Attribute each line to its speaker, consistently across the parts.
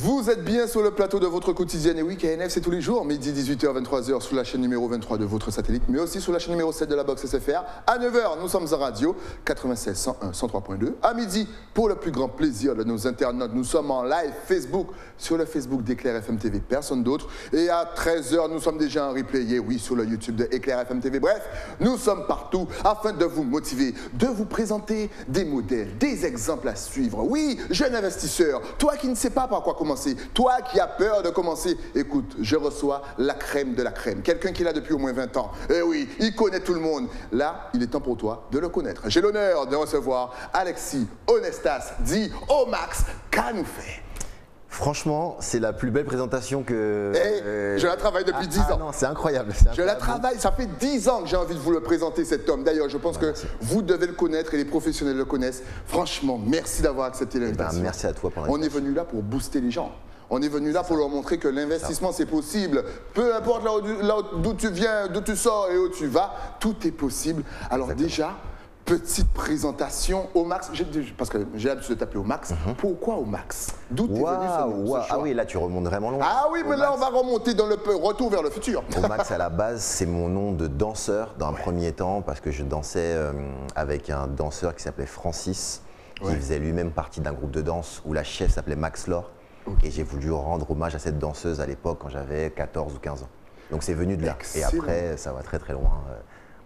Speaker 1: Vous êtes bien sur le plateau de votre quotidienne et oui, KNF c'est tous les jours, midi 18h, 23h sur la chaîne numéro 23 de votre satellite, mais aussi sur la chaîne numéro 7 de la box SFR. À 9h, nous sommes en radio, 96, 101, 103.2. À midi, pour le plus grand plaisir de nos internautes, nous sommes en live Facebook, sur le Facebook d'Éclair FM TV, personne d'autre. Et à 13h, nous sommes déjà en replay, oui, sur le YouTube de Éclair FM TV. Bref, nous sommes partout afin de vous motiver, de vous présenter des modèles, des exemples à suivre. Oui, jeune investisseur, toi qui ne sais pas par quoi commencer, toi qui as peur de commencer, écoute, je reçois la crème de la crème. Quelqu'un qui est là depuis au moins 20 ans. Eh oui, il connaît tout le monde. Là, il est temps pour toi de le connaître. J'ai l'honneur de recevoir Alexis Onestas, dit Omax. Qu'a nous fait?
Speaker 2: Franchement, c'est la plus belle présentation que...
Speaker 1: je la travaille depuis 10 ans.
Speaker 2: Non, c'est incroyable.
Speaker 1: Je la travaille, ça fait 10 ans que j'ai envie de vous le présenter, cet homme. D'ailleurs, je pense que vous devez le connaître et les professionnels le connaissent. Franchement, merci d'avoir accepté l'invitation.
Speaker 2: Merci à toi pour
Speaker 1: l'invitation. On est venu là pour booster les gens. On est venu là pour leur montrer que l'investissement, c'est possible. Peu importe là d'où tu viens, d'où tu sors et où tu vas, tout est possible. Alors déjà, petite présentation, Omax, parce que j'ai l'habitude de t'appeler Omax. Pourquoi Omax? D'où t'es venu ce choix?
Speaker 2: Ah oui, là tu remontes vraiment loin.
Speaker 1: Ah oui, mais là on va remonter dans le retour vers le futur.
Speaker 2: Omax à la base, c'est mon nom de danseur dans un premier temps, parce que je dansais avec un danseur qui s'appelait Francis, qui faisait lui-même partie d'un groupe de danse où la chef s'appelait Max Laure. Et j'ai voulu rendre hommage à cette danseuse à l'époque quand j'avais 14 ou 15 ans. Donc c'est venu de là.
Speaker 1: Excellent.
Speaker 2: Et après, ça va très très loin.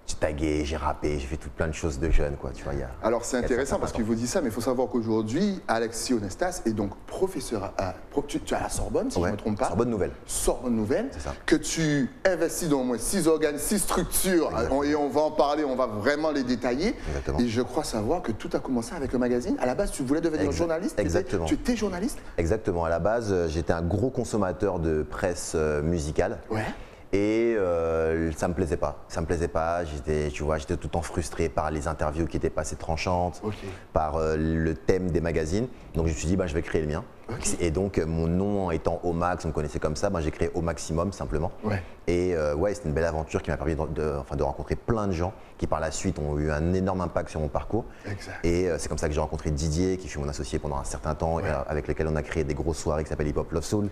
Speaker 2: J'ai tagué, j'ai rappé, j'ai fait plein de choses de jeune, quoi. Tu vois,
Speaker 1: alors c'est intéressant parce qu'il vous dit ça, mais il faut savoir qu'aujourd'hui, Alexis Onestas est donc professeur tu es à la Sorbonne, si je ne me trompe pas.
Speaker 2: Sorbonne Nouvelle.
Speaker 1: Sorbonne Nouvelle,
Speaker 2: c'est ça.
Speaker 1: Que tu investis dans au moins 6 organes, 6 structures, et on va en parler, on va vraiment les détailler.
Speaker 2: Exactement.
Speaker 1: Et je crois savoir que tout a commencé avec un magazine. À la base, tu voulais devenir journaliste.
Speaker 2: Exactement.
Speaker 1: Tu étais journaliste?
Speaker 2: Exactement. À la base, j'étais un gros consommateur de presse musicale.
Speaker 1: Ouais.
Speaker 2: Et ça me plaisait pas. Ça me plaisait pas. J'étais tout le temps frustré par les interviews qui étaient pas assez tranchantes, par le thème des magazines. Donc je me suis dit, je vais créer le mien. Et donc mon nom étant Omax, on me connaissait comme ça, j'ai créé Au Maximum simplement. Et c'était une belle aventure qui m'a permis de rencontrer plein de gens qui par la suite ont eu un énorme impact sur mon parcours.
Speaker 1: Exact.
Speaker 2: Et c'est comme ça que j'ai rencontré Didier, qui fut mon associé pendant un certain temps, avec lequel on a créé des grosses soirées qui s'appellent Hip Hop Love Soul.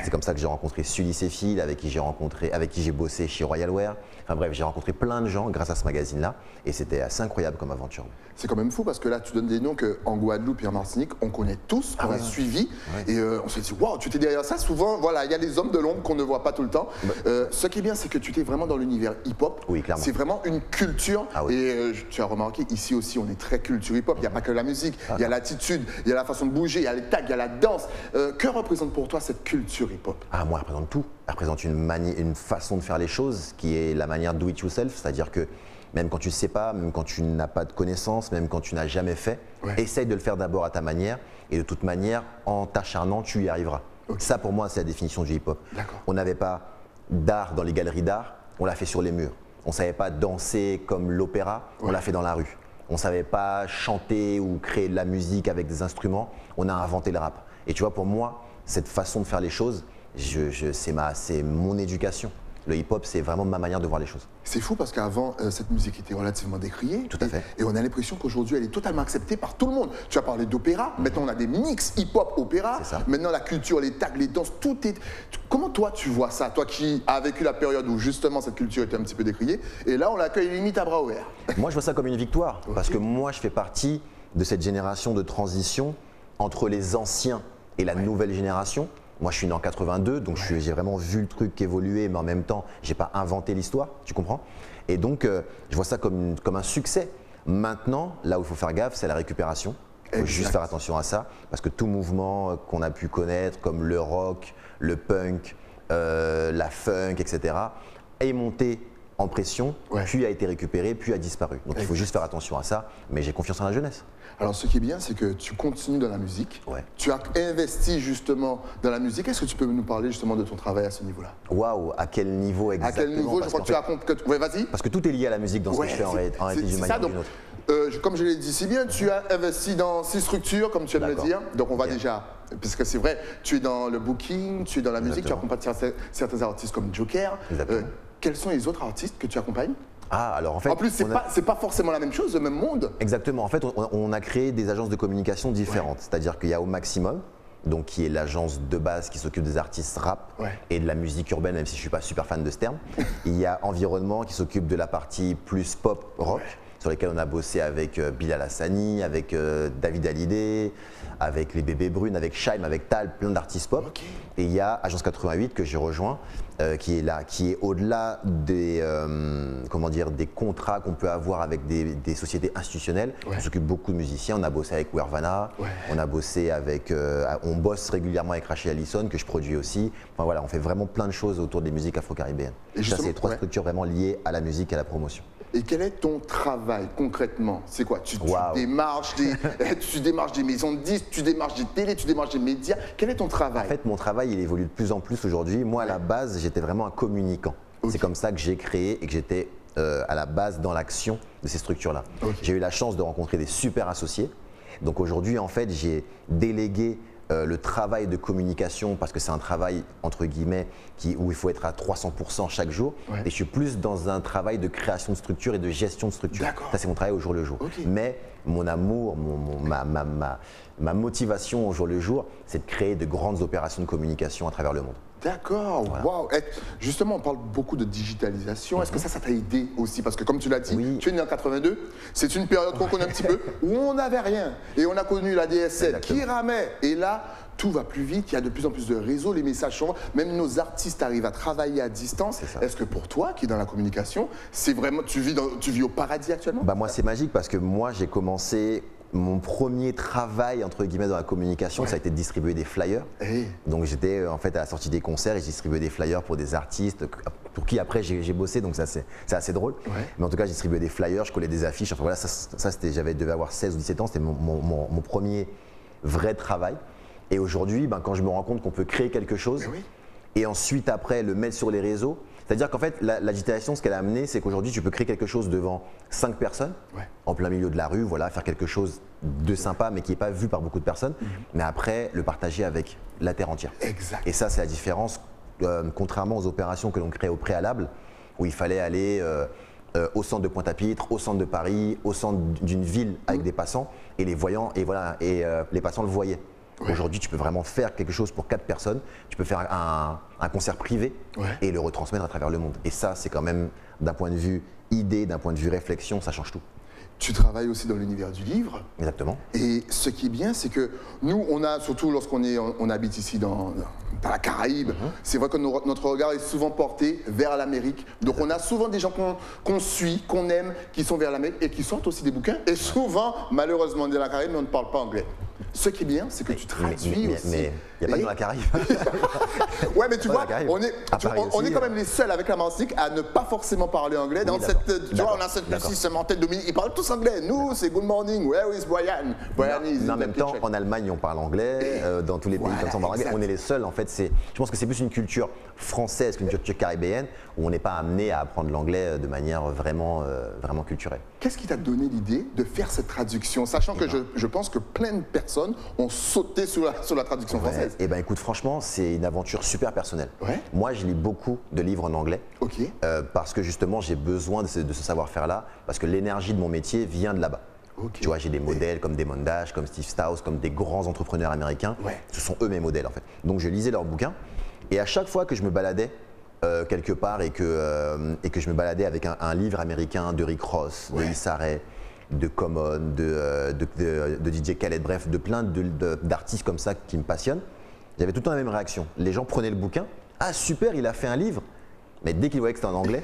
Speaker 2: C'est comme ça que j'ai rencontré Sully Céphile, avec qui j'ai bossé chez Royal Wear. Enfin bref, j'ai rencontré plein de gens grâce à ce magazine-là, et c'était assez incroyable comme aventure.
Speaker 1: C'est quand même fou parce que là, tu donnes des noms qu'en Guadeloupe et en Martinique, on connaît tous, qu'on a suivis, et on se dit, waouh, tu t'es derrière ça. Souvent, voilà, il y a des hommes de l'ombre qu'on ne voit pas tout le temps. Ce qui est bien, c'est que tu t'es vraiment dans l'univers hip-hop.
Speaker 2: Oui, clairement.
Speaker 1: C'est vraiment une culture, et tu as remarqué, ici aussi, on est très culture hip-hop. Il n'y a pas que la musique, il y a l'attitude, il y a la façon de bouger, il y a les tags, il y a la danse. Que représente pour toi cette culture hip-hop?
Speaker 2: Moi, elle représente tout. Elle représente une façon de faire les choses qui est la manière do it yourself, c'est-à-dire que même quand tu ne sais pas, même quand tu n'as pas de connaissances, même quand tu n'as jamais fait, essaye de le faire d'abord à ta manière, et de toute manière, en t'acharnant, tu y arriveras. Ça, pour moi, c'est la définition du hip-hop. On n'avait pas d'art dans les galeries d'art, on l'a fait sur les murs. On ne savait pas danser comme l'opéra, on l'a fait dans la rue. On ne savait pas chanter ou créer de la musique avec des instruments, on a inventé le rap. Et tu vois, pour moi, cette façon de faire les choses, c'est mon éducation. Le hip-hop, c'est vraiment ma manière de voir les choses.
Speaker 1: C'est fou parce qu'avant, cette musique était relativement décriée.
Speaker 2: Tout à fait.
Speaker 1: Et on a l'impression qu'aujourd'hui, elle est totalement acceptée par tout le monde. Tu as parlé d'opéra, maintenant on a des mix hip-hop opéra. Maintenant la culture, les tags, les danses, tout est... Comment toi tu vois ça? Toi qui as vécu la période où justement cette culture était un petit peu décriée, et là on l'accueille limite à bras ouverts.
Speaker 2: Moi je vois ça comme une victoire, parce que moi je fais partie de cette génération de transition entre les anciens et la nouvelle génération. Moi, je suis né en 82, donc j'ai vraiment vu le truc évoluer, mais en même temps, je n'ai pas inventé l'histoire, tu comprends? Et donc, je vois ça comme un succès. Maintenant, là où il faut faire gaffe, c'est la récupération. Il faut juste faire attention à ça, parce que tout mouvement qu'on a pu connaître, comme le rock, le punk, la funk, etc., est monté en pression, puis a été récupéré, puis a disparu. Donc, il faut juste faire attention à ça, mais j'ai confiance en la jeunesse.
Speaker 1: Alors, ce qui est bien, c'est que tu continues dans la musique. Tu as investi justement dans la musique. Est-ce que tu peux nous parler justement de ton travail à ce niveau-là?
Speaker 2: Waouh, à quel niveau exactement?
Speaker 1: À quel niveau? Je crois que tu racontes que... vas-y.
Speaker 2: Parce que tout est lié à la musique dans ce que je fais en réalité d'une manière ou d'une autre.
Speaker 1: Comme je l'ai dit si bien, tu as investi dans 6 structures, comme tu viens de le dire. Donc, on va déjà... Puisque c'est vrai, tu es dans le booking, tu es dans la musique, tu accompagnes certains artistes comme Joker. Quels sont les autres artistes que tu accompagnes?
Speaker 2: Alors en fait,
Speaker 1: en plus, c'est pas forcément la même chose, le même monde.
Speaker 2: Exactement. En fait, on a créé des agences de communication différentes. C'est-à-dire qu'il y a Au Maximum, donc qui est l'agence de base qui s'occupe des artistes rap et de la musique urbaine, même si je ne suis pas super fan de ce terme. Il y a Environnement qui s'occupe de la partie plus pop rock, sur lesquels on a bossé avec Bilal Hassani, avec David Hallyday, avec les Bébés Brunes, avec Shaim, avec Tal, plein d'artistes pop. Et il y a Agence 88 que j'ai rejoint, qui est là, qui est au-delà des, comment dire, des contrats qu'on peut avoir avec des sociétés institutionnelles. On s'occupe beaucoup de musiciens, on a bossé avec Wervana, on a bossé avec, on bosse régulièrement avec Rachel Allison que je produis aussi. Enfin voilà, on fait vraiment plein de choses autour des musiques afro-caribéennes. Ça, c'est 3 structures vraiment liées à la musique et à la promotion.
Speaker 1: Et quel est ton travail concrètement? C'est quoi? Tu démarches des maisons de disques, tu démarches des télés, tu démarches des médias. Quel est ton travail?
Speaker 2: En fait, mon travail, il évolue de plus en plus aujourd'hui. Moi, à la base, j'étais vraiment un communicant. C'est comme ça que j'ai créé et que j'étais à la base dans l'action de ces structures-là. J'ai eu la chance de rencontrer des super associés. Donc aujourd'hui, en fait, j'ai délégué le travail de communication, parce que c'est un travail entre guillemets où il faut être à 300% chaque jour, et je suis plus dans un travail de création de structure et de gestion de structure. Ça, c'est mon travail au jour le jour. Mais mon amour, ma motivation au jour le jour, c'est de créer de grandes opérations de communication à travers le monde.
Speaker 1: D'accord, waouh. Justement, on parle beaucoup de digitalisation. Est-ce que ça t'a aidé aussi? Parce que comme tu l'as dit, tu es né en 82, c'est une période qu'on connaît un petit peu, où on n'avait rien. Et on a connu la DSL qui ramait. Et là, tout va plus vite, il y a de plus en plus de réseaux, les messages changent, même nos artistes arrivent à travailler à distance. Est-ce que pour toi, qui est dans la communication, c'est vraiment, tu vis au paradis actuellement?
Speaker 2: Bah moi, c'est magique parce que moi, j'ai commencé... Mon premier travail entre guillemets dans la communication, ça a été de distribuer des flyers. Donc j'étais en fait à la sortie des concerts et je distribuais des flyers pour des artistes pour qui après j'ai bossé, donc c'est assez drôle. Mais en tout cas, je distribuais des flyers, je collais des affiches. Enfin voilà, ça c'était, devais avoir 16 ou 17 ans, c'était mon premier vrai travail. Et aujourd'hui, quand je me rends compte qu'on peut créer quelque chose et ensuite après le mettre sur les réseaux. C'est-à-dire qu'en fait, la digitalisation, ce qu'elle a amené, c'est qu'aujourd'hui, tu peux créer quelque chose devant 5 personnes, en plein milieu de la rue, voilà, faire quelque chose de sympa, mais qui n'est pas vu par beaucoup de personnes, mais après, le partager avec la terre entière. Et ça, c'est la différence, contrairement aux opérations que l'on crée au préalable, où il fallait aller au centre de Pointe-à-Pitre, au centre de Paris, au centre d'une ville avec des passants, et les voyants, et voilà, et les passants le voyaient. Aujourd'hui, tu peux vraiment faire quelque chose pour 4 personnes. Tu peux faire un concert privé et le retransmettre à travers le monde. Et ça, c'est quand même, d'un point de vue idée, d'un point de vue réflexion, ça change tout.
Speaker 1: Tu travailles aussi dans l'univers du livre.
Speaker 2: Exactement.
Speaker 1: Et ce qui est bien, c'est que nous, on a, surtout lorsqu'on habite ici dans la Caraïbe, c'est vrai que notre regard est souvent porté vers l'Amérique. Donc on a souvent des gens qu'on suit, qu'on aime, qui sont vers l'Amérique et qui sortent aussi des bouquins. Et souvent, malheureusement, on est dans la Caraïbe, mais on ne parle pas anglais. Ce qui est bien, c'est que tu traduis aussi.
Speaker 2: Mais il n'y a pas que dans la Caraïbe.
Speaker 1: Ouais, mais tu vois, on est quand même les seuls avec la Martinique à ne pas forcément parler anglais. Dans cette, tu vois, on a cette petite semaine Dominique, ils parlent tous anglais. Nous, c'est good morning, where is Brian? Brian is
Speaker 2: mais en même temps, en Allemagne, on parle anglais. Dans tous les pays comme ça, on parle anglais. On est les seuls, en fait. Je pense que c'est plus une culture française qu'une culture caribéenne où on n'est pas amené à apprendre l'anglais de manière vraiment culturelle.
Speaker 1: Qu'est-ce qui t'a donné l'idée de faire cette traduction, sachant que je pense que plein de personnes ont sauté sur la traduction française?
Speaker 2: Eh bien, écoute, franchement, c'est une aventure super personnelle. Moi, je lis beaucoup de livres en anglais parce que justement, j'ai besoin de ce savoir-faire-là, parce que l'énergie de mon métier vient de là-bas. Tu vois, j'ai des modèles comme Damon Dash, comme Steve Strauss, comme des grands entrepreneurs américains. Ce sont eux mes modèles, en fait. Donc, je lisais leurs bouquins et à chaque fois que je me baladais quelque part et que je me baladais avec un livre américain de Rick Ross, de Issa Rae, de Common, de DJ Khaled, bref, de plein d'artistes comme ça qui me passionnent, j'avais tout le temps la même réaction. Les gens prenaient le bouquin, ah super, il a fait un livre, mais dès qu'ils voyaient que c'était en anglais,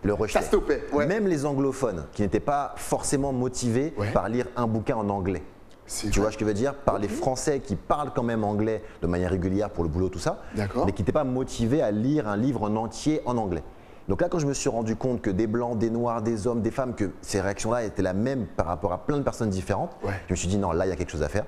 Speaker 2: le rejetaient.
Speaker 1: Ça stoppait.
Speaker 2: Même les anglophones qui n'étaient pas forcément motivés par lire un bouquin en anglais. Tu vois ce que je veux dire? Par les Français qui parlent quand même anglais de manière régulière pour le boulot, tout ça, mais qui n'étaient pas motivés à lire un livre en entier en anglais. Donc là, quand je me suis rendu compte que des Blancs, des Noirs, des hommes, des femmes, que ces réactions-là étaient la même par rapport à plein de personnes différentes, je me suis dit non, là, il y a quelque chose à faire.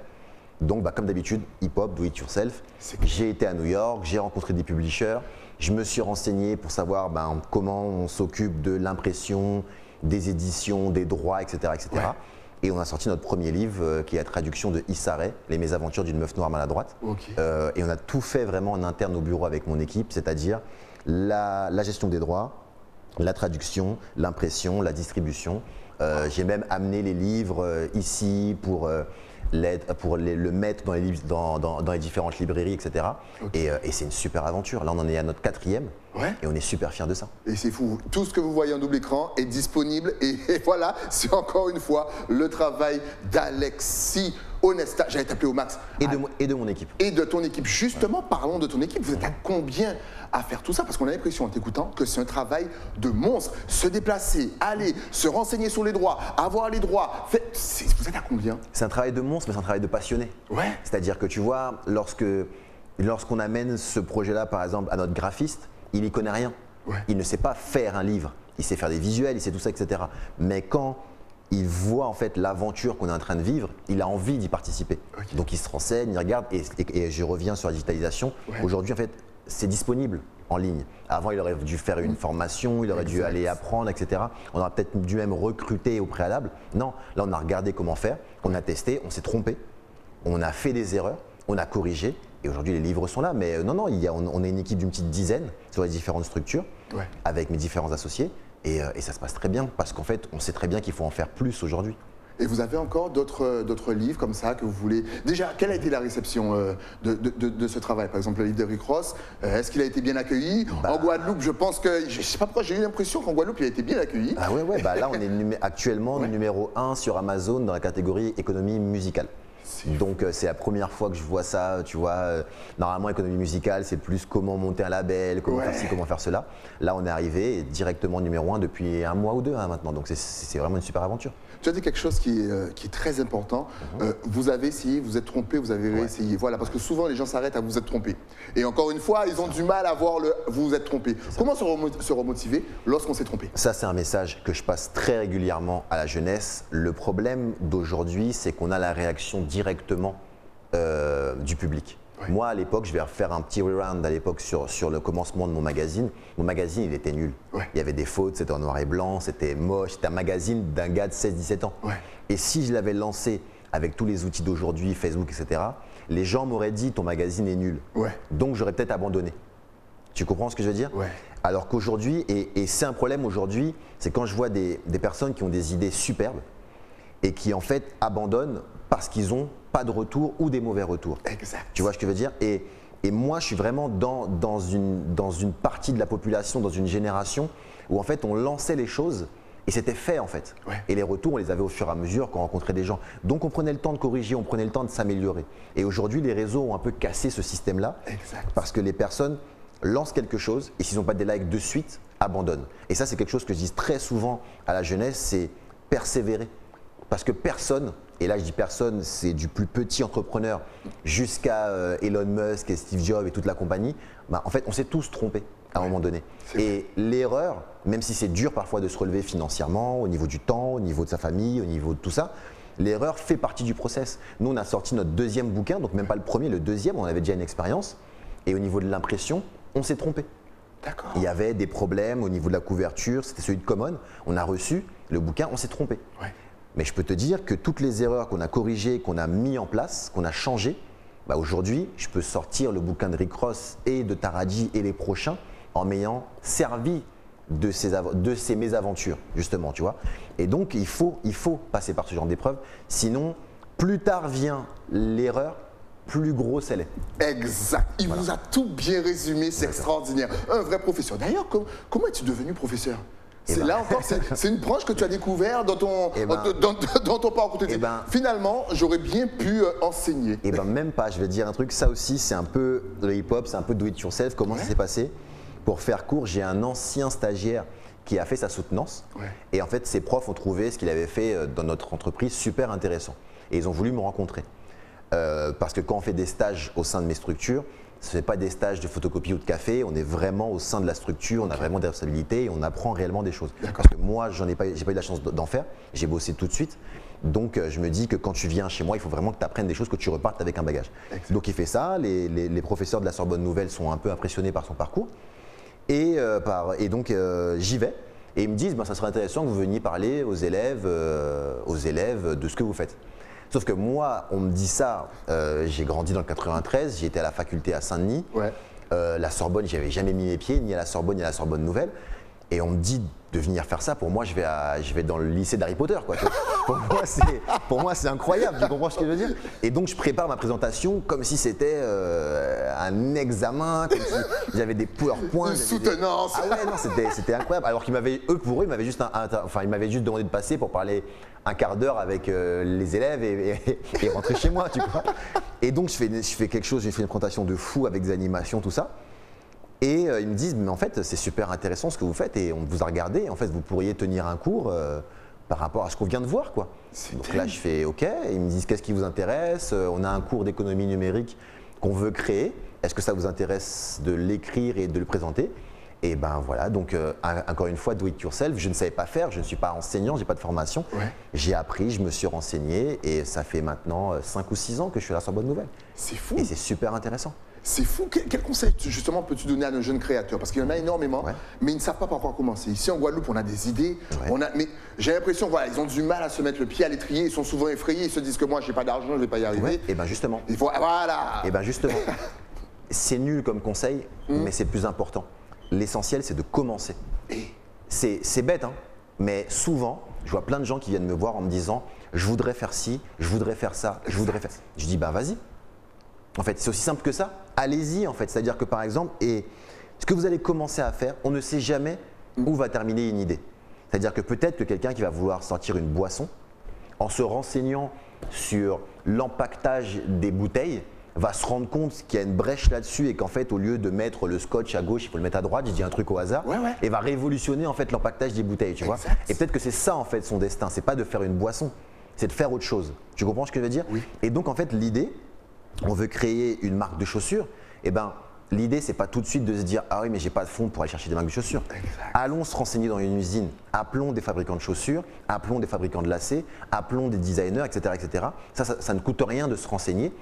Speaker 2: Donc, comme d'habitude, hip-hop, do it yourself. J'ai été à New York, j'ai rencontré des publishers, je me suis renseigné pour savoir comment on s'occupe de l'impression, des éditions, des droits, etc. etc. Et on a sorti notre premier livre qui est la traduction de Issa Rae, Les mésaventures d'une meuf noire maladroite. Et on a tout fait vraiment en interne au bureau avec mon équipe, c'est-à-dire la gestion des droits, la traduction, l'impression, la distribution, J'ai même amené les livres ici pour le mettre dans les différentes librairies, etc. Okay. Et c'est une super aventure. Là, on en est à notre 4e et on est super fiers de ça.
Speaker 1: Et c'est fou. Tout ce que vous voyez en double écran est disponible. Et voilà, c'est encore une fois le travail d'Alexis Onesta. J'allais t'appeler au max.
Speaker 2: Et de mon équipe.
Speaker 1: Et de ton équipe. Justement, parlons de ton équipe. Vous êtes à combien à faire tout ça? Parce qu'on a l'impression en t'écoutant que c'est un travail de monstre. Se déplacer, aller, se renseigner sur les droits, avoir les droits. Vous êtes à combien?
Speaker 2: C'est un travail de monstre, mais c'est un travail de passionné.
Speaker 1: Ouais.
Speaker 2: C'est-à-dire que tu vois, lorsqu'on amène ce projet-là, par exemple, à notre graphiste, il n'y connaît rien. Ouais. Il ne sait pas faire un livre. Il sait faire des visuels, il sait tout ça, etc. Mais quand il voit en fait l'aventure qu'on est en train de vivre, il a envie d'y participer. Okay. Donc il se renseigne, il regarde et je reviens sur la digitalisation. Ouais. Aujourd'hui, en fait, c'est disponible en ligne. Avant, il aurait dû faire une formation, il aurait dû aller apprendre, etc. On aurait peut-être dû même recruter au préalable. Non, là, on a regardé comment faire, on a testé, on s'est trompé, on a fait des erreurs, on a corrigé. Et aujourd'hui, les livres sont là. Mais non, on est une équipe d'une petite dizaine sur les différentes structures, avec mes différents associés. Et ça se passe très bien parce qu'en fait, on sait très bien qu'il faut en faire plus aujourd'hui.
Speaker 1: Et vous avez encore d'autres livres comme ça que vous voulez… Déjà, quelle a été la réception de ce travail? Par exemple, le livre de Rick Ross, est-ce qu'il a été bien accueilli? En Guadeloupe, je pense que… Je ne sais pas pourquoi, j'ai eu l'impression qu'en Guadeloupe, il a été bien accueilli.
Speaker 2: Ah ouais, là, on est actuellement numéro 1 sur Amazon dans la catégorie économie musicale. Donc c'est la première fois que je vois ça, tu vois. Normalement, économie musicale, c'est plus comment monter un label, comment faire ci, comment faire cela. Là, on est arrivé directement numéro 1 depuis un mois ou deux maintenant. Donc c'est vraiment une super aventure.
Speaker 1: Tu as dit quelque chose qui est très important. Vous avez essayé, vous êtes trompé, vous avez réessayé. Voilà, parce que souvent les gens s'arrêtent à vous êtes trompé. Et encore une fois, ils ont du mal à voir le vous vous êtes trompé. Comment se remotiver lorsqu'on s'est trompé? Ça,
Speaker 2: c'est un message que je passe très régulièrement à la jeunesse. Le problème d'aujourd'hui, c'est qu'on a la réaction directement du public. Moi, à l'époque, je vais refaire un petit reround à l'époque sur le commencement de mon magazine. Mon magazine, il était nul. Il y avait des fautes, c'était en noir et blanc, c'était moche. C'était un magazine d'un gars de 16-17 ans. Et si je l'avais lancé avec tous les outils d'aujourd'hui, Facebook, etc., les gens m'auraient dit ton magazine est nul. Donc, j'aurais peut-être abandonné. Tu comprends ce que je veux dire? Alors qu'aujourd'hui, et c'est un problème aujourd'hui, c'est quand je vois des personnes qui ont des idées superbes et qui en fait abandonnent parce qu'ils n'ont pas de retour ou des mauvais retours.
Speaker 1: Exact.
Speaker 2: Tu vois ce que je veux dire? Et moi, je suis vraiment dans une partie de la population, dans une génération où en fait on lançait les choses et c'était fait en fait. Et les retours, on les avait au fur et à mesure quand on rencontrait des gens. Donc on prenait le temps de corriger, on prenait le temps de s'améliorer. Et aujourd'hui, les réseaux ont un peu cassé ce système-là parce que les personnes lancent quelque chose et s'ils n'ont pas des likes de suite, abandonnent. Et ça, c'est quelque chose que je dis très souvent à la jeunesse, c'est persévérer. Parce que personne, et là je dis personne, c'est du plus petit entrepreneur jusqu'à Elon Musk et Steve Jobs et toute la compagnie, en fait on s'est tous trompés à un moment donné. Et l'erreur, même si c'est dur parfois de se relever financièrement, au niveau du temps, au niveau de sa famille, au niveau de tout ça, l'erreur fait partie du process. Nous on a sorti notre 2e bouquin, donc même pas le premier, le 2e, on avait déjà une expérience. Et au niveau de l'impression, on s'est trompé. Il y avait des problèmes au niveau de la couverture, c'était celui de Common, on a reçu le bouquin, on s'est trompé. Mais je peux te dire que toutes les erreurs qu'on a corrigées, qu'on a mis en place, qu'on a changées, aujourd'hui, je peux sortir le bouquin de Rick Ross et de Taraji et les prochains en m'ayant servi de ces mésaventures, justement, tu vois. Et donc, il faut passer par ce genre d'épreuve. Sinon, plus tard vient l'erreur, plus grosse elle est.
Speaker 1: Exact. Il vous a tout bien résumé, c'est extraordinaire. Un vrai professeur. D'ailleurs, comment es-tu devenu professeur? Là encore, c'est une branche que tu as découvert dans ton parcours. Finalement, j'aurais bien pu enseigner.
Speaker 2: Même pas, je vais te dire un truc, ça aussi c'est un peu le hip-hop, c'est un peu do it yourself. Comment ça s'est passé? Pour faire court, j'ai un ancien stagiaire qui a fait sa soutenance. Et en fait, ses profs ont trouvé ce qu'il avait fait dans notre entreprise super intéressant. Et ils ont voulu me rencontrer. Parce que quand on fait des stages au sein de mes structures, ce n'est pas des stages de photocopie ou de café, on est vraiment au sein de la structure, on a vraiment des responsabilités et on apprend réellement des choses. Parce que moi, j'ai pas eu la chance d'en faire, j'ai bossé tout de suite. Donc je me dis que quand tu viens chez moi, il faut vraiment que tu apprennes des choses, que tu repartes avec un bagage. Donc il fait ça, les professeurs de la Sorbonne Nouvelle sont un peu impressionnés par son parcours. Et donc j'y vais et ils me disent ça serait intéressant que vous veniez parler aux élèves de ce que vous faites. Sauf que moi, on me dit ça, j'ai grandi dans le 93, j'ai été à la faculté à Saint-Denis. La Sorbonne, j'y avais jamais mis les pieds, ni à la Sorbonne, ni à la Sorbonne Nouvelle. Et on me dit de venir faire ça, pour moi, je vais dans le lycée d'Harry Potter, quoi. Pour moi, c'est incroyable, tu comprends ce que je veux dire? Et donc, je prépare ma présentation comme si c'était un examen, comme si j'avais des PowerPoints.
Speaker 1: Une soutenance.
Speaker 2: Ah ouais, non, c'était incroyable. Alors qu'ils m'avaient, pour eux, ils m'avaient juste, ils m'avaient juste demandé de passer pour parler un quart d'heure avec les élèves et rentrer chez moi, tu vois. Et donc, je fais quelque chose, j'ai fait une présentation de fou avec des animations, tout ça. Et ils me disent, mais en fait, c'est super intéressant ce que vous faites et on vous a regardé. En fait, vous pourriez tenir un cours par rapport à ce qu'on vient de voir, quoi. Donc là, je fais OK. Et ils me disent, qu'est-ce qui vous intéresse? On a un cours d'économie numérique qu'on veut créer. Est-ce que ça vous intéresse de l'écrire et de le présenter? Et ben voilà, donc encore une fois, do it yourself. Je ne savais pas faire, je ne suis pas enseignant, je n'ai pas de formation. Ouais. J'ai appris, je me suis renseigné et ça fait maintenant 5 ou 6 ans que je suis là sur Bonne Nouvelle.
Speaker 1: C'est fou.
Speaker 2: Et c'est super intéressant.
Speaker 1: C'est fou. Quel conseil, justement, peux-tu donner à nos jeunes créateurs? Parce qu'il y en a énormément, mais ils ne savent pas par quoi commencer. Ici, en Guadeloupe, on a des idées, mais j'ai l'impression, voilà, ils ont du mal à se mettre le pied à l'étrier, ils sont souvent effrayés, ils se disent que moi, je n'ai pas d'argent, je ne vais pas y arriver.
Speaker 2: Ouais. Et bien justement.
Speaker 1: Voilà.
Speaker 2: Et bien justement, c'est nul comme conseil, mais c'est plus important. L'essentiel, c'est de commencer. C'est bête, hein, mais souvent, je vois plein de gens qui viennent me voir en me disant « je voudrais faire ci, je voudrais faire ça, je voudrais faire ça ». Je dis « bah vas-y ». En fait, c'est aussi simple que ça. Allez-y, en fait. C'est-à-dire que, par exemple, ce que vous allez commencer à faire, on ne sait jamais où va terminer une idée. C'est-à-dire que peut-être que quelqu'un qui va vouloir sortir une boisson, en se renseignant sur l'empaquetage des bouteilles, va se rendre compte qu'il y a une brèche là-dessus et qu'en fait, au lieu de mettre le scotch à gauche, il faut le mettre à droite, je dis un truc au hasard, et va révolutionner en fait l'empaquetage des bouteilles, tu vois. Et peut-être que c'est ça en fait son destin, c'est pas de faire une boisson, c'est de faire autre chose. Tu comprends ce que je veux dire? Oui. Et donc en fait, l'idée, on veut créer une marque de chaussures, et ben l'idée c'est pas tout de suite de se dire ah oui mais j'ai pas de fonds pour aller chercher des marques de chaussures. Exact. Allons se renseigner dans une usine, appelons des fabricants de chaussures, appelons des fabricants de lacets, appelons des designers, etc. etc. Ça ne coûte rien de se renseigner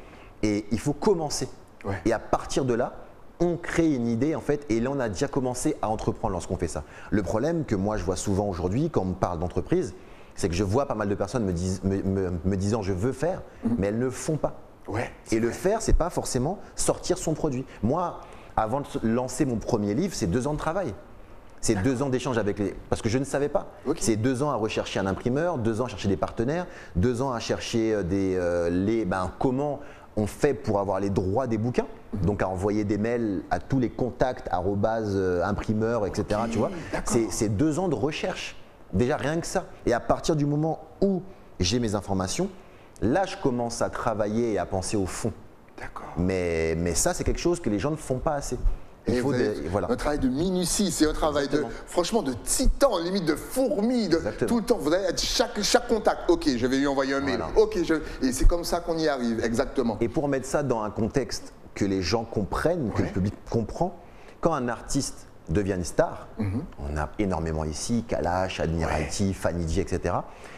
Speaker 2: et il faut commencer. Ouais. Et à partir de là, on crée une idée en fait et là on a déjà commencé à entreprendre lorsqu'on fait ça. Le problème que moi je vois souvent aujourd'hui quand on me parle d'entreprise, c'est que je vois pas mal de personnes me disant je veux faire, mais elles ne le font pas. Ouais, et le faire, c'est pas forcément sortir son produit. Moi, avant de lancer mon premier livre, c'est 2 ans de travail. C'est 2 ans d'échange avec les… Parce que je ne savais pas. Okay. C'est 2 ans à rechercher un imprimeur, 2 ans à chercher des partenaires, 2 ans à chercher comment on fait pour avoir les droits des bouquins. Donc à envoyer des mails à tous les contacts, imprimeurs, etc. Okay, tu vois, c'est 2 ans de recherche. Déjà rien que ça. Et à partir du moment où j'ai mes informations, là, je commence à travailler et à penser au fond. D'accord. Mais ça, c'est quelque chose que les gens ne font pas assez.
Speaker 1: Voilà. Un travail de minutie, c'est un travail franchement de titan, limite de fourmi, tout le temps. Vous avez chaque contact. Ok, je vais lui envoyer un mail. Ok, et c'est comme ça qu'on y arrive, exactement.
Speaker 2: Et pour mettre ça dans un contexte que les gens comprennent, que le public comprend, quand un artiste devient une star, on a énormément ici, Kalash, Admiralty, Fanny G, etc.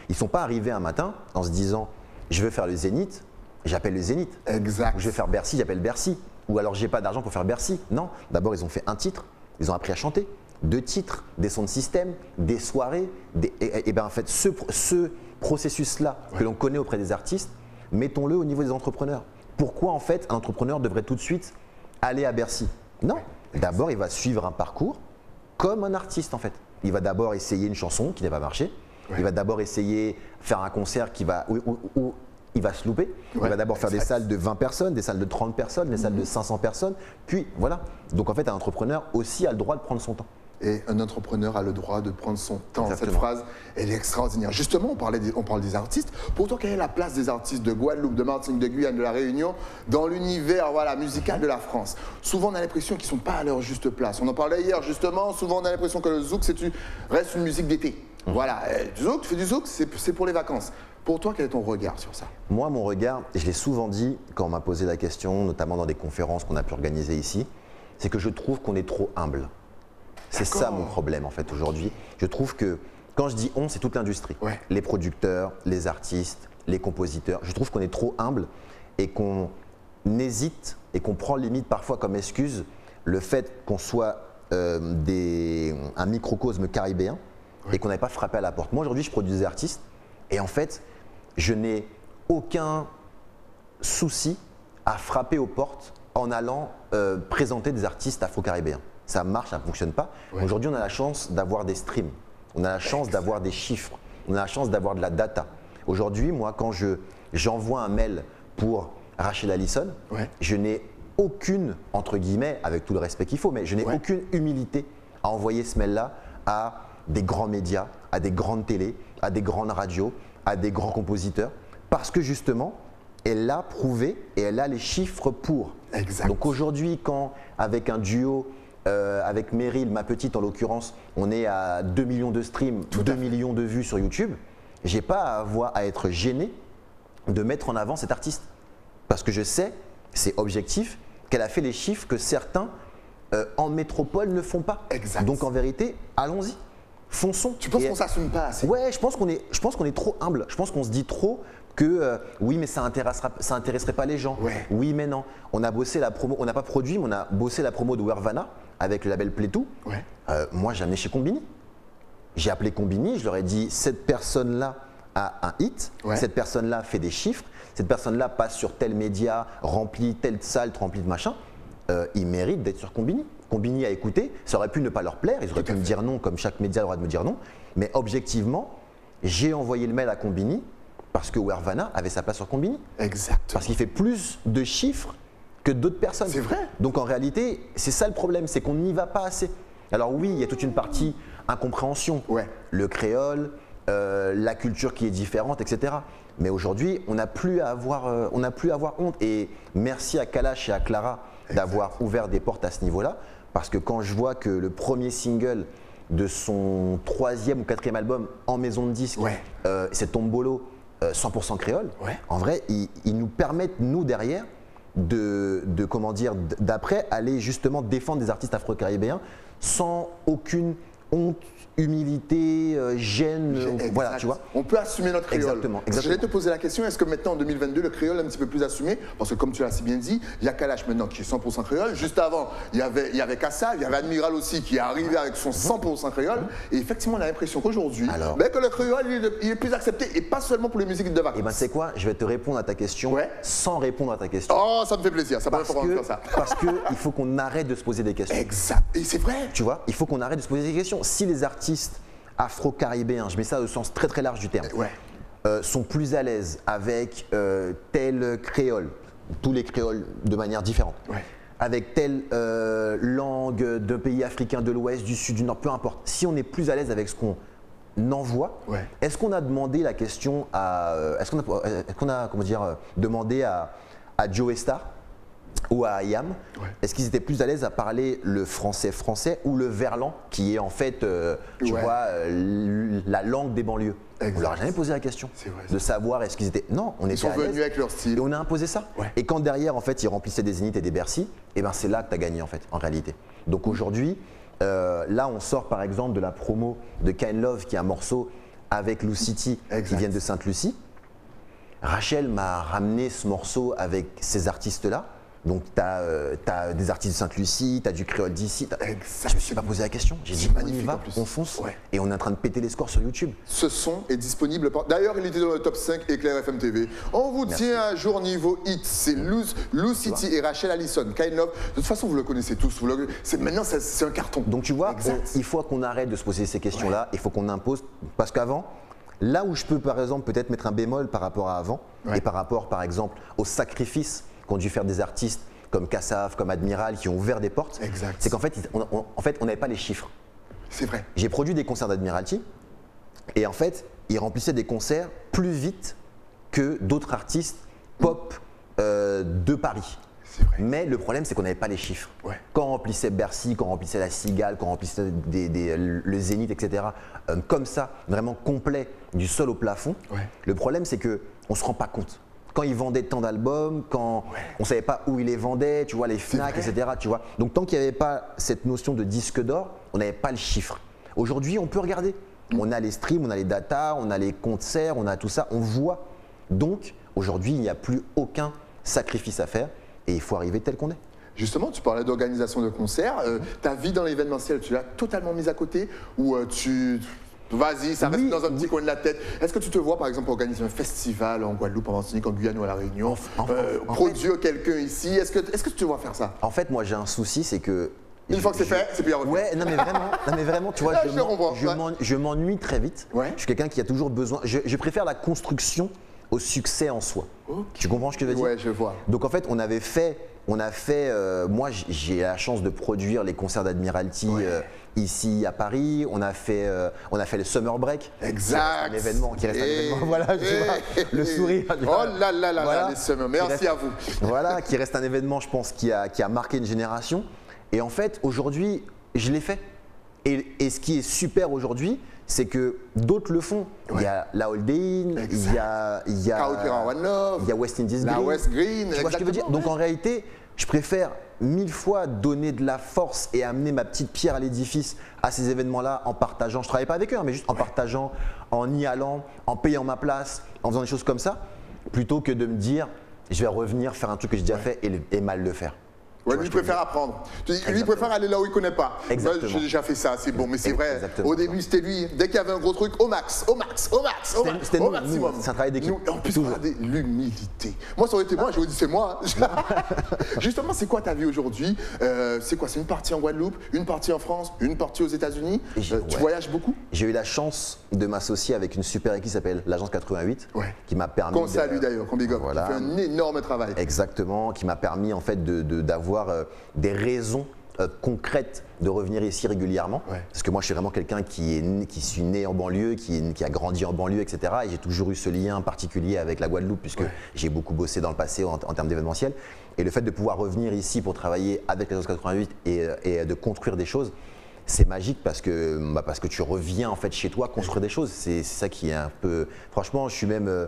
Speaker 2: Ils ne sont pas arrivés un matin en se disant je veux faire le Zénith, j'appelle le Zénith. Exact. Ou je veux faire Bercy, j'appelle Bercy. Ou alors j'ai pas d'argent pour faire Bercy. Non, d'abord ils ont fait un titre, ils ont appris à chanter, 2 titres, des sons de système, des soirées. Et bien en fait, ce processus-là que l'on connaît auprès des artistes, mettons-le au niveau des entrepreneurs. Pourquoi en fait un entrepreneur devrait tout de suite aller à Bercy? Non, d'abord il va suivre un parcours comme un artiste en fait. Il va d'abord essayer une chanson qui n'a pas marché. Il va d'abord essayer faire un concert où il va se louper. Il va d'abord faire des salles de 20 personnes, des salles de 30 personnes, des salles de 500 personnes. Puis voilà. Donc en fait, un entrepreneur aussi a le droit de prendre son temps.
Speaker 1: Et un entrepreneur a le droit de prendre son temps. Exactement. Cette phrase, elle est extraordinaire. Justement, on parle des artistes. Pour toi, quelle est la place des artistes de Guadeloupe, de Martinique, de Guyane, de La Réunion dans l'univers musical de la France? Souvent, on a l'impression qu'ils ne sont pas à leur juste place. On en parlait hier, justement. Souvent, on a l'impression que le zouk reste une musique d'été. Voilà, du zouk, tu fais du zouk, c'est pour les vacances. Pour toi, quel est ton regard sur ça?
Speaker 2: Moi, mon regard, et je l'ai souvent dit quand on m'a posé la question, notamment dans des conférences qu'on a pu organiser ici, c'est que je trouve qu'on est trop humble. C'est ça mon problème en fait aujourd'hui. Je trouve que quand je dis on, c'est toute l'industrie. Ouais. Les producteurs, les artistes, les compositeurs. Je trouve qu'on est trop humble et qu'on hésite et qu'on prend limite parfois comme excuse le fait qu'on soit un microcosme caribéen et qu'on n'avait pas frappé à la porte. Moi aujourd'hui, je produis des artistes et en fait, je n'ai aucun souci à frapper aux portes en allant présenter des artistes afro-caribéens. ça marche, ça ne fonctionne pas. Aujourd'hui, on a la chance d'avoir des streams, on a la chance d'avoir des chiffres, on a la chance d'avoir de la data. Aujourd'hui, moi, quand j'envoie un mail pour Rachel Allison, je n'ai aucune, entre guillemets, avec tout le respect qu'il faut, mais je n'ai aucune humilité à envoyer ce mail-là à des grands médias, à des grandes télés, à des grandes radios, à des grands compositeurs, parce que justement, elle l'a prouvé et elle a les chiffres pour.
Speaker 1: Exact.
Speaker 2: Donc aujourd'hui, quand avec un duo, avec Meryl, ma petite en l'occurrence, on est à 2 millions de streams, 2 millions de vues sur YouTube, j'ai pas à être gêné de mettre en avant cet artiste. Parce que je sais, c'est objectif, qu'elle a fait les chiffres que certains en métropole ne font pas.
Speaker 1: Exact.
Speaker 2: Donc en vérité, allons-y, fonçons.
Speaker 1: Tu penses qu'on s'assume pas assez?
Speaker 2: Ouais, je pense qu'on est trop humble. Je pense qu'on se dit trop que oui, mais ça intéresserait pas les gens. Oui, mais non. On a bossé la promo, on n'a pas produit, mais on a bossé la promo de Wervana avec le label Playtoo. Moi, j'ai amené chez Combini. J'ai appelé Combini, je leur ai dit cette personne-là a un hit, cette personne-là fait des chiffres, cette personne-là passe sur tel média, remplit telle salle, remplit de machin. Il mérite d'être sur Combini. Combini a écouté, ça aurait pu ne pas leur plaire, ils auraient pu me dire non, comme chaque média aura de me dire non. Mais objectivement, j'ai envoyé le mail à Combini parce que Wervana avait sa place sur Combini.
Speaker 1: Exactement.
Speaker 2: Parce qu'il fait plus de chiffres que d'autres personnes.
Speaker 1: C'est vrai.
Speaker 2: Donc en réalité, c'est ça le problème, c'est qu'on n'y va pas assez. Alors oui, il y a toute une partie incompréhension. Le créole, la culture qui est différente, etc. Mais aujourd'hui, on n'a plus à avoir honte. Et merci à Kalash et à Clara d'avoir ouvert des portes à ce niveau-là. Parce que quand je vois que le premier single de son 3e ou 4e album en maison de disque, c'est Tombolo 100% créole, en vrai, ils nous permettent, nous, derrière, d'après aller justement défendre des artistes afro-caribéens sans aucune honte, humilité, gêne, voilà, tu vois.
Speaker 1: On peut assumer notre créole.
Speaker 2: Exactement.
Speaker 1: Je vais te poser la question, est-ce que maintenant en 2022, le créole est un petit peu plus assumé? Parce que comme tu l'as si bien dit, il y a Kalash maintenant qui est 100% créole. Juste avant, il y avait Kassa, il y avait Admiral aussi qui est arrivé avec son 100% créole. Et effectivement, on a l'impression qu'aujourd'hui, que le créole, il est plus accepté et pas seulement pour les musiques de vacances.
Speaker 2: Et ben c'est quoi? Je vais te répondre à ta question sans répondre à ta question.
Speaker 1: Oh, ça me fait plaisir, ça va faire ça.
Speaker 2: Parce qu'il faut qu'on arrête de se poser des questions.
Speaker 1: Exact, et c'est vrai.
Speaker 2: Tu vois, il faut qu'on arrête de se poser des questions. Si les artistes afro-caribéens, je mets ça au sens très très large du terme, sont plus à l'aise avec tel créole, tous les créoles de manière différente, avec telle langue d'un pays africain de l'Ouest, du Sud, du Nord, peu importe. Si on est plus à l'aise avec ce qu'on envoie, est-ce qu'on a demandé la question à, demandé à Joe Star ou à IAM, est-ce qu'ils étaient plus à l'aise à parler le français ou le verlan qui est en fait, la langue des banlieues? On leur a jamais posé la question de savoir est-ce qu'ils étaient… Non, on était à l'aise.
Speaker 1: Ils sont venus avec leur style.
Speaker 2: Et on a imposé ça. Et quand derrière, en fait, ils remplissaient des Zénith et des Bercy, et ben c'est là que tu as gagné en fait, en réalité. Donc aujourd'hui, là, on sort par exemple de la promo de Kind Love, qui est un morceau avec Lou City qui viennent de Sainte-Lucie. Rachel m'a ramené ce morceau avec ces artistes-là. Donc, tu as des artistes de Sainte-Lucie, tu as du créole d'ici. Je ne me suis pas posé la question. J'ai dit, on y va, on fonce. Et on est en train de péter les scores sur YouTube.
Speaker 1: Ce son est disponible. D'ailleurs, il était dans le top 5 Éclair FM TV. On vous tient à jour niveau hit. C'est Lou City et Rachel Allison. Kind Love. De toute façon, vous le connaissez tous. Maintenant, c'est un carton.
Speaker 2: Donc, tu vois, il faut qu'on arrête de se poser ces questions-là. Il faut qu'on impose. Parce qu'avant, là où je peux, par exemple, peut-être mettre un bémol par rapport à avant et par rapport, par exemple, au sacrifice qu'ont dû faire des artistes comme Kassav, comme Admiral, qui ont ouvert des portes, c'est qu'en fait, on n'avait pas les chiffres.
Speaker 1: C'est vrai.
Speaker 2: J'ai produit des concerts d'Admiralty et en fait, ils remplissaient des concerts plus vite que d'autres artistes pop de Paris.
Speaker 1: Vrai.
Speaker 2: Mais le problème, c'est qu'on n'avait pas les chiffres. Quand on remplissait Bercy, quand on remplissait la Cigale, quand on remplissait le Zénith, etc., comme ça, vraiment complet, du sol au plafond, le problème, c'est qu'on ne se rend pas compte. Quand ils vendaient tant d'albums, quand on ne savait pas où ils les vendaient, tu vois, les FNAC, etc. Tu vois. Donc tant qu'il n'y avait pas cette notion de disque d'or, on n'avait pas le chiffre. Aujourd'hui, on peut regarder. On a les streams, on a les datas, on a les concerts, on a tout ça, on voit. Donc aujourd'hui, il n'y a plus aucun sacrifice à faire et il faut arriver tel qu'on est.
Speaker 1: Justement, tu parlais d'organisation de concerts. Ta vie dans l'événementiel, tu l'as totalement mise à côté ou vas-y, ça reste dans un petit coin de la tête. Est-ce que tu te vois, par exemple, organiser un festival en Guadeloupe, en Martinique, en Guyane ou à La Réunion, produire quelqu'un ici? Est-ce que tu te vois faire ça?
Speaker 2: En fait, moi, j'ai un souci, c'est que
Speaker 1: Une fois que c'est fait, c'est plus à refaire.
Speaker 2: Ouais, non mais vraiment, tu vois, je m'ennuie très vite.
Speaker 1: Ouais.
Speaker 2: Je suis quelqu'un qui a toujours besoin. Je préfère la construction au succès en soi.
Speaker 1: Okay.
Speaker 2: Tu comprends ce que je veux dire?
Speaker 1: Ouais, je vois.
Speaker 2: Donc en fait, moi j'ai la chance de produire les concerts d'Admiralty ici à Paris. On a fait le Summer Break.
Speaker 1: Exact.
Speaker 2: Un événement qui reste un événement. Voilà, tu vois, le sourire.
Speaker 1: Oh là là là
Speaker 2: voilà.
Speaker 1: là, les Summer. Merci à vous.
Speaker 2: Voilà, qui reste un événement, je pense, qui a marqué une génération. Et en fait, aujourd'hui, je l'ai fait. Et ce qui est super aujourd'hui, c'est que d'autres le font. Il y a la Holiday Inn, il y a West Indies Green.
Speaker 1: La West Green,
Speaker 2: tu vois ce que je veux dire? Donc en réalité, je préfère 1000 fois donner de la force et amener ma petite pierre à l'édifice à ces événements-là en partageant. Je ne travaille pas avec eux, hein, mais juste en partageant, en y allant, en payant ma place, en faisant des choses comme ça, plutôt que de me dire je vais revenir faire un truc que j'ai déjà fait et mal le faire.
Speaker 1: Ouais, lui, il préfère apprendre. Lui, il préfère aller là où il ne connaît pas.
Speaker 2: Exactement.
Speaker 1: J'ai déjà fait ça, c'est bon. Mais c'est vrai,
Speaker 2: Exactement.
Speaker 1: au début, c'était lui. Dès qu'il y avait un gros truc, au max, au maximum.
Speaker 2: C'est un travail d'équipe.
Speaker 1: En plus, regardez l'humilité. Moi, ça aurait été moi, j'aurais dit c'est moi. Justement, c'est quoi ta vie aujourd'hui? C'est quoi? C'est une partie en Guadeloupe, une partie en France, une partie aux États-Unis. Tu voyages beaucoup?
Speaker 2: J'ai eu la chance de m'associer avec une super équipe qui s'appelle l'Agence 88, qui m'a permis.
Speaker 1: Qu'on salue d'ailleurs, qu'on big up, qui fait un énorme travail.
Speaker 2: Exactement, qui m'a permis en fait d'avoir des raisons concrètes de revenir ici régulièrement. Parce que moi, je suis vraiment quelqu'un qui suis né en banlieue, qui a grandi en banlieue, etc. Et j'ai toujours eu ce lien particulier avec la Guadeloupe, puisque j'ai beaucoup bossé dans le passé en termes d'événementiel. Et le fait de pouvoir revenir ici pour travailler avec l'Agence 88 et de construire des choses, c'est magique parce que tu reviens en fait chez toi construire des choses. C'est ça qui est un peu… Franchement, je suis même…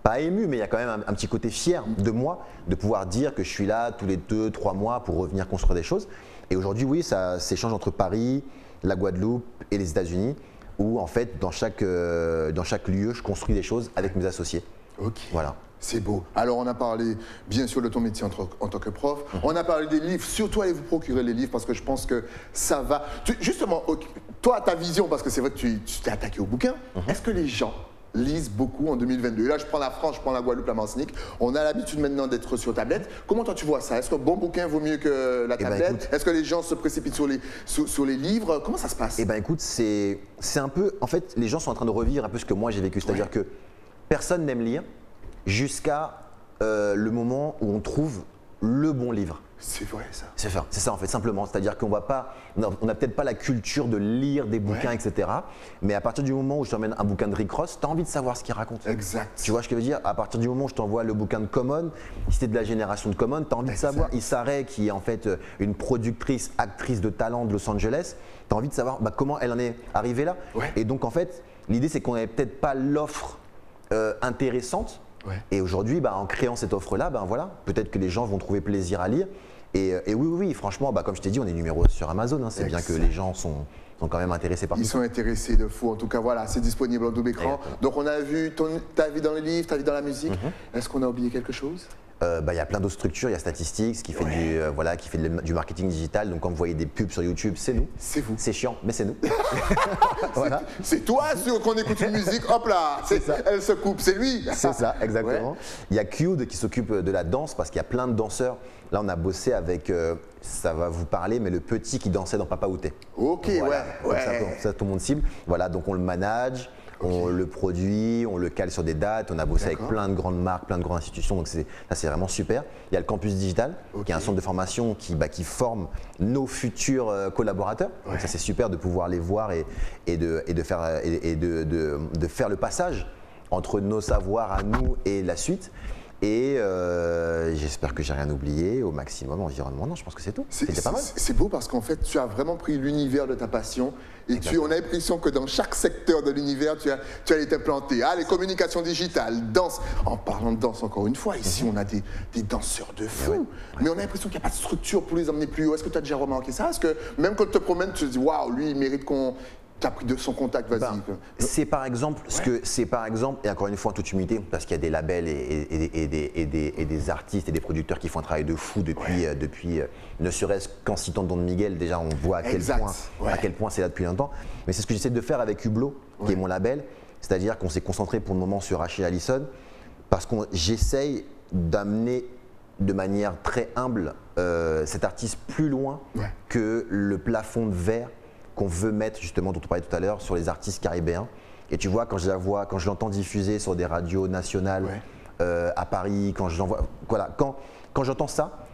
Speaker 2: pas ému, mais il y a quand même un petit côté fier de moi de pouvoir dire que je suis là tous les 2-3 mois pour revenir construire des choses. Et aujourd'hui, oui, ça s'échange entre Paris, la Guadeloupe et les États-Unis, où en fait, dans chaque lieu, je construis des choses avec mes associés.
Speaker 1: Ok.
Speaker 2: Voilà.
Speaker 1: C'est beau. Alors, on a parlé bien sûr de ton métier en tant que prof. On a parlé des livres. Surtout, allez vous procurer les livres parce que je pense que ça va. Justement, toi, ta vision, parce que c'est vrai que tu t'es attaqué au bouquin, est-ce que les gens lisent beaucoup en 2022? Et là, je prends la France, je prends la Guadeloupe, la Martinique. On a l'habitude maintenant d'être sur tablette. Comment toi, tu vois ça? Est-ce qu'un bon bouquin vaut mieux que la tablette? Est-ce que les gens se précipitent sur les livres? Comment ça se passe?
Speaker 2: Eh bien, écoute, c'est un peu… En fait, les gens sont en train de revivre un peu ce que moi j'ai vécu. C'est-à-dire que personne n'aime lire jusqu'à le moment où on trouve le bon livre.
Speaker 1: C'est vrai ça.
Speaker 2: C'est ça en fait, simplement. C'est-à-dire qu'on n'a peut-être pas la culture de lire des bouquins, etc. Mais à partir du moment où je t'emmène un bouquin de Rick Ross, tu as envie de savoir ce qu'il raconte.
Speaker 1: Exact.
Speaker 2: Tu vois ce que je veux dire? À partir du moment où je t'envoie le bouquin de Common, si tu es de la génération de Common, tu as envie de savoir. Issa Rae, qui est en fait une productrice, actrice de talent de Los Angeles, tu as envie de savoir comment elle en est arrivée là. Et donc en fait, l'idée c'est qu'on n'avait peut-être pas l'offre intéressante. Et aujourd'hui, en créant cette offre-là, voilà, peut-être que les gens vont trouver plaisir à lire. Et oui, franchement, comme je t'ai dit, on est numéro sur Amazon. Hein, c'est bien que les gens sont quand même intéressés par ça.
Speaker 1: Ils sont intéressés de fou. En tout cas, voilà, c'est disponible en double écran. Donc, on a vu ta vie dans le livre, ta vie dans la musique. Est-ce qu'on a oublié quelque chose?
Speaker 2: Il y a plein d'autres structures, il y a Statistics qui fait, du marketing digital. Donc quand vous voyez des pubs sur YouTube, c'est nous.
Speaker 1: C'est vous.
Speaker 2: C'est chiant, mais c'est nous.
Speaker 1: Voilà. C'est toi, qu'on écoute une musique, hop là, elle se coupe, c'est lui.
Speaker 2: C'est ça, exactement. Il y a Qd qui s'occupe de la danse parce qu'il y a plein de danseurs. Là, on a bossé avec, ça va vous parler, mais le petit qui dansait dans Papa Outé.
Speaker 1: Ok,
Speaker 2: voilà. Ça, tout le monde cible. Voilà, donc on le manage. On le produit, on le cale sur des dates, on a bossé avec plein de grandes marques, plein de grandes institutions, donc ça c'est vraiment super. Il y a le campus digital, qui est un centre de formation qui forme nos futurs collaborateurs. Donc ça c'est super de pouvoir les voir et de faire le passage entre nos savoirs à nous et la suite. Et j'espère que j'ai rien oublié au maximum. Environnement, non, je pense que c'est tout. C'était pas mal.
Speaker 1: C'est beau parce qu'en fait, tu as vraiment pris l'univers de ta passion et on a l'impression que dans chaque secteur de l'univers, tu as été implanté. Les communications digitales, danse. En parlant de danse, encore une fois, ici, on a des danseurs de fou. Mais on a l'impression qu'il n'y a pas de structure pour les emmener plus haut. Est-ce que tu as déjà remarqué ça? Est-ce que même quand tu te promènes, tu te dis, waouh, lui, il mérite qu'on… Tu as pris de son contact, vas-y.
Speaker 2: C'est par exemple, et encore une fois en toute humilité, parce qu'il y a des labels et des artistes et des producteurs qui font un travail de fou depuis ne serait-ce qu'en citant Don Miguel, déjà on voit à quel point c'est là depuis longtemps. Mais c'est ce que j'essaie de faire avec Hublot, qui est mon label, c'est-à-dire qu'on s'est concentré pour le moment sur Achille Allison, parce que j'essaye d'amener de manière très humble cet artiste plus loin que le plafond de verre qu'on veut mettre justement, dont on parlait tout à l'heure, sur les artistes caribéens. Et tu vois, quand je l'entends diffuser sur des radios nationales à Paris, quand je l'envoie, voilà, quand j'entends ça,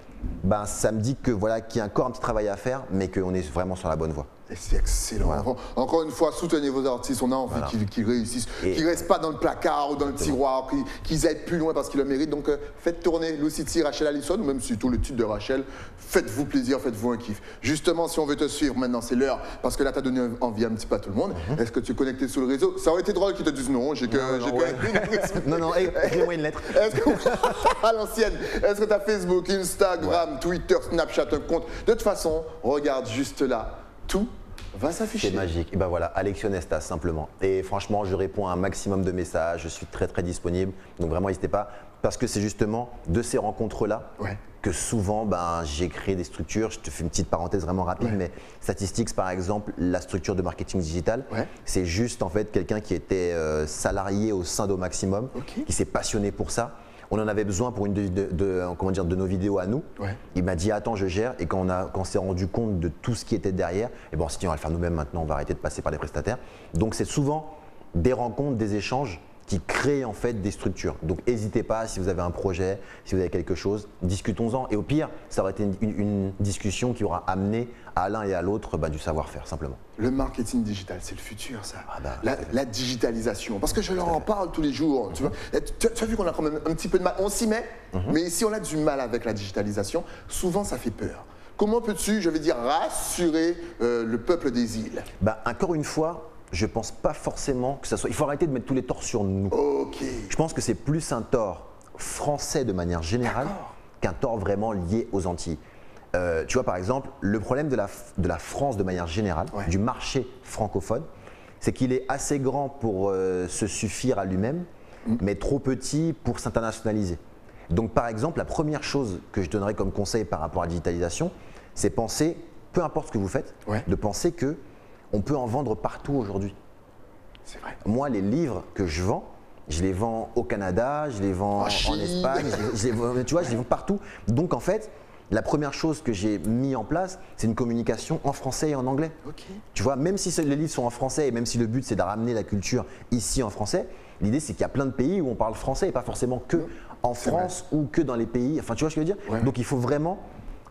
Speaker 2: ben, ça me dit que voilà, qu'il y a encore un petit travail à faire, mais qu'on est vraiment sur la bonne voie.
Speaker 1: Et c'est excellent. Voilà. Encore une fois, soutenez vos artistes. On a envie qu'ils réussissent, qu'ils ne restent pas dans le placard ou dans le tiroir, qu'ils aillent plus loin parce qu'ils le méritent. Donc faites tourner Lou City, Rachel Allison, ou même surtout le titre de Rachel. Faites-vous plaisir, faites-vous un kiff. Justement, si on veut te suivre maintenant, c'est l'heure, parce que là, tu as donné envie un petit peu à tout le monde. Est-ce que tu es connecté sur le réseau? Ça aurait été drôle qu'ils te disent non, j'ai que
Speaker 2: non, écrivez-moi une lettre.
Speaker 1: À l'ancienne, est-ce que tu as Facebook, Instagram, Twitter, Snapchat, un compte? De toute façon, regarde juste là, tout va s'afficher.
Speaker 2: C'est magique. Et ben voilà, Alexion Estas simplement. Et franchement, je réponds à un maximum de messages, je suis très très disponible. Donc vraiment, n'hésitez pas, parce que c'est justement de ces rencontres-là que souvent j'ai créé des structures. Je te fais une petite parenthèse vraiment rapide, mais Statistics par exemple, la structure de marketing digital, c'est juste en fait quelqu'un qui était salarié au sein d'Au Maximum, qui s'est passionné pour ça. On en avait besoin pour une de nos vidéos à nous. Il m'a dit attends, je gère. Et quand on s'est rendu compte de tout ce qui était derrière, et bon, on s'est dit on va le faire nous-mêmes maintenant, on va arrêter de passer par des prestataires. Donc c'est souvent des rencontres, des échanges qui créent en fait des structures. Donc n'hésitez pas, si vous avez un projet, si vous avez quelque chose, discutons-en. Et au pire, ça aurait été une discussion qui aura amené à l'un et à l'autre du savoir-faire simplement.
Speaker 1: Le marketing digital, c'est le futur, ça. La digitalisation. Parce que je leur en parle tous les jours. Tu vois, tu as vu qu'on a quand même un petit peu de mal. On s'y met, mais si on a du mal avec la digitalisation, souvent ça fait peur. Comment peux-tu, je vais dire, rassurer le peuple des îles?
Speaker 2: Encore une fois, je ne pense pas forcément que ça soit… Il faut arrêter de mettre tous les torts sur nous. Je pense que c'est plus un tort français de manière générale qu'un tort vraiment lié aux Antilles. Tu vois, par exemple, le problème de la France de manière générale, du marché francophone, c'est qu'il est assez grand pour se suffire à lui-même, mais trop petit pour s'internationaliser. Donc, par exemple, la première chose que je donnerais comme conseil par rapport à la digitalisation, c'est penser, peu importe ce que vous faites, de penser que on peut en vendre partout aujourd'hui.
Speaker 1: C'est vrai.
Speaker 2: Moi, les livres que je les vends au Canada, je les vends en Espagne, tu vois, je les vends partout. Donc en fait, la première chose que j'ai mis en place, c'est une communication en français et en anglais. Tu vois, même si les livres sont en français et même si le but c'est de ramener la culture ici en français, l'idée c'est qu'il y a plein de pays où on parle français et pas forcément que en France ou que dans les pays. Enfin, tu vois ce que je veux dire? Donc il faut vraiment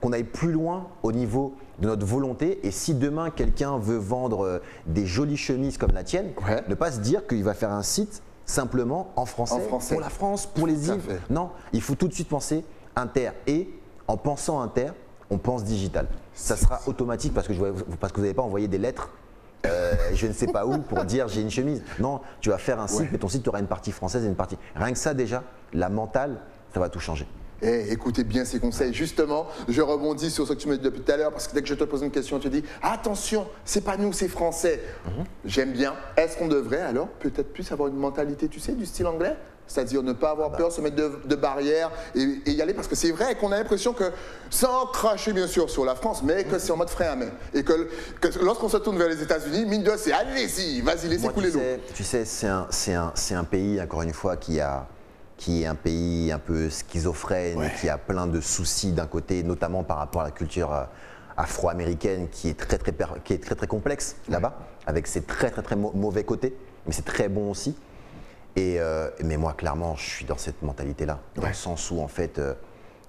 Speaker 2: qu'on aille plus loin au niveau de notre volonté. Et si demain quelqu'un veut vendre des jolies chemises comme la tienne, ne pas se dire qu'il va faire un site simplement en français, pour la France, pour les îles. Non, il faut tout de suite penser inter. Et en pensant inter, on pense digital. Ça sera automatique parce que vous n'avez pas envoyé des lettres je ne sais pas où pour dire j'ai une chemise. Non, tu vas faire un site, mais ton site, tu auras une partie française et une partie. Rien que ça déjà, la mentale, ça va tout changer.
Speaker 1: Écoutez bien ces conseils. Justement, je rebondis sur ce que tu me dis depuis tout à l'heure, parce que dès que je te pose une question, tu dis attention, c'est pas nous, c'est français. J'aime bien. Est-ce qu'on devrait alors peut-être plus avoir une mentalité, tu sais, du style anglais? C'est-à-dire ne pas avoir peur, se mettre de barrières et y aller, parce que c'est vrai qu'on a l'impression que, sans cracher bien sûr sur la France, mais que c'est en mode frein à main. Et que lorsqu'on se tourne vers les États-Unis, mine de c'est allez-y, vas-y, laissez couler l'eau.
Speaker 2: Tu sais, c'est un pays, encore une fois, qui est un pays un peu schizophrène, qui a plein de soucis d'un côté, notamment par rapport à la culture afro-américaine qui est très complexe là-bas, avec ses très mauvais côtés, mais c'est très bon aussi. Mais moi, clairement, je suis dans cette mentalité-là, dans le sens où en fait,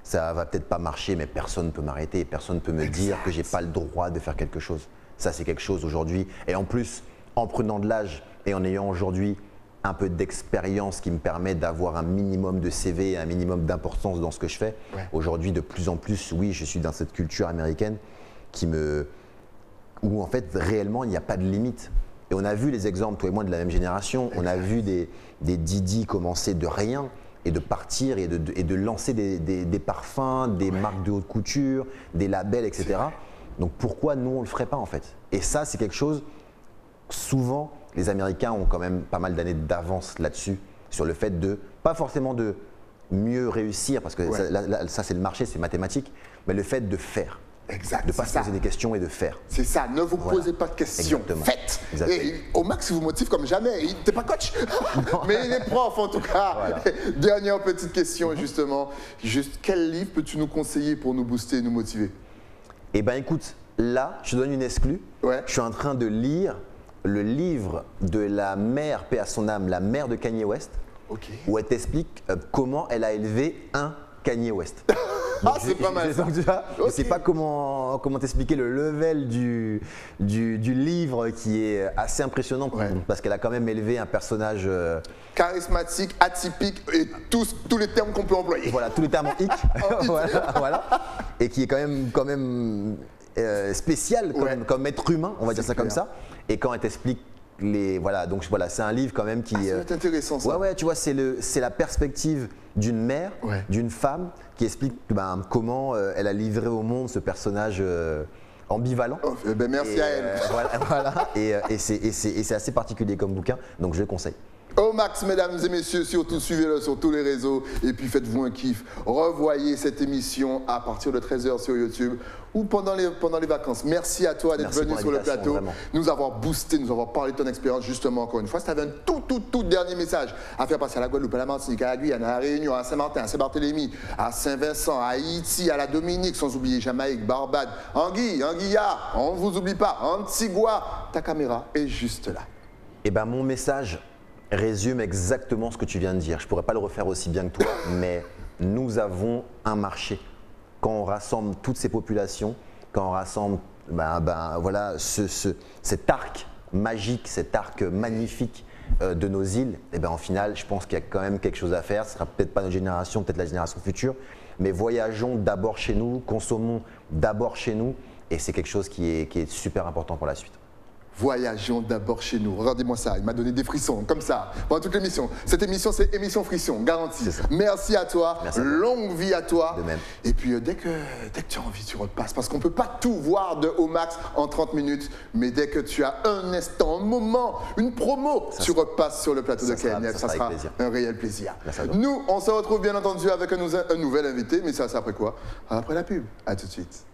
Speaker 2: ça va peut-être pas marcher, mais personne ne peut m'arrêter, personne ne peut me dire que j'ai pas le droit de faire quelque chose. Ça, c'est quelque chose aujourd'hui. Et en plus, en prenant de l'âge et en ayant aujourd'hui un peu d'expérience qui me permet d'avoir un minimum de CV et un minimum d'importance dans ce que je fais. Aujourd'hui, de plus en plus, oui, je suis dans cette culture américaine où en fait, réellement, il n'y a pas de limite. Et on a vu les exemples, toi et moi, de la même génération. On a vu des Didi commencer de rien et de partir et de lancer des parfums, des marques de haute couture, des labels, etc. Donc pourquoi nous, on ne le ferait pas en fait? Et ça, c'est quelque chose, souvent, les Américains ont quand même pas mal d'années d'avance là-dessus, sur le fait de, pas forcément de mieux réussir, parce que ça c'est le marché, c'est mathématique, mais le fait de faire.
Speaker 1: Exact.
Speaker 2: De ne pas se poser des questions et de faire.
Speaker 1: C'est ça, ne vous posez pas de questions,
Speaker 2: Exactement.
Speaker 1: faites.
Speaker 2: Exactement.
Speaker 1: Et au max, il vous motive comme jamais. Il n'était pas coach, mais il est prof en tout cas.
Speaker 2: Voilà.
Speaker 1: Dernière petite question justement. Juste, quel livre peux-tu nous conseiller pour nous booster et nous motiver?
Speaker 2: Eh bien écoute, là, je te donne une exclue.
Speaker 1: Ouais.
Speaker 2: Je suis en train de lire le livre de la mère, paix à son âme, la mère de Kanye West,
Speaker 1: Ok.
Speaker 2: où elle t'explique comment elle a élevé un Kanye West.
Speaker 1: Ah, c'est pas mal.
Speaker 2: Donc, tu vois, je ne sais
Speaker 1: Ok.
Speaker 2: pas comment t'expliquer le level du livre qui est assez impressionnant
Speaker 1: Ouais.
Speaker 2: parce qu'elle a quand même élevé un personnage,
Speaker 1: Charismatique, atypique et tous les termes qu'on peut employer.
Speaker 2: voilà, tous les termes en hic, voilà, et qui est quand même spécial
Speaker 1: Ouais.
Speaker 2: comme être humain, on va dire ça comme
Speaker 1: clair.
Speaker 2: ça. Et quand elle t'explique donc voilà, c'est un livre quand même qui.
Speaker 1: Ça va être intéressant ça.
Speaker 2: Ouais, tu vois, c'est la perspective d'une mère,
Speaker 1: Ouais.
Speaker 2: d'une femme qui explique comment elle a livré au monde ce personnage ambivalent.
Speaker 1: Oh, eh ben, merci
Speaker 2: Et,
Speaker 1: à elle.
Speaker 2: voilà. Et c'est assez particulier comme bouquin, donc je le conseille.
Speaker 1: Au max, mesdames et messieurs, surtout suivez-le sur tous les réseaux et puis faites-vous un kiff. Revoyez cette émission à partir de 13h sur YouTube ou pendant les vacances. Merci à toi d'être
Speaker 2: Merci
Speaker 1: venu
Speaker 2: pour
Speaker 1: sur le
Speaker 2: l'invitation,
Speaker 1: plateau,
Speaker 2: vraiment.
Speaker 1: nous avoir boosté, nous avoir parlé de ton expérience justement encore une fois. Si tu avais un tout dernier message à faire passer à la Guadeloupe, à la Martinique, à la Guyane, à la Réunion, à Saint-Martin, à Saint-Barthélemy, à Saint-Vincent, à Haïti, à la Dominique, sans oublier Jamaïque, Barbade, Anguilla, on ne vous oublie pas, Antigua, ta caméra est juste là.
Speaker 2: Et ben mon message résume exactement ce que tu viens de dire. Je ne pourrais pas le refaire aussi bien que toi, mais nous avons un marché. Quand on rassemble toutes ces populations, quand on rassemble voilà, cet arc magique, cet arc magnifique de nos îles, et ben en final, je pense qu'il y a quand même quelque chose à faire. Ce ne sera peut-être pas notre génération, peut-être la génération future, mais voyageons d'abord chez nous, consommons d'abord chez nous, et c'est quelque chose qui est super important pour la suite.
Speaker 1: Voyageons d'abord chez nous. Regardez-moi ça, il m'a donné des frissons, comme ça, pendant toute l'émission. Cette émission, c'est émission frisson, garantie.
Speaker 2: C'est ça.
Speaker 1: Merci à toi,
Speaker 2: Merci à toi.
Speaker 1: longue vie à toi.
Speaker 2: De même.
Speaker 1: Et puis, dès que tu as envie, tu repasses, parce qu'on ne peut pas tout voir de au max en 30 minutes, mais dès que tu as un instant, un moment, une promo, tu repasses sur le plateau de KNF. Ça sera
Speaker 2: avec plaisir.
Speaker 1: un réel plaisir.
Speaker 2: Merci à toi.
Speaker 1: Nous, on se retrouve bien entendu avec un nouvel invité, mais ça, c'est après quoi? Après la pub. À tout de suite.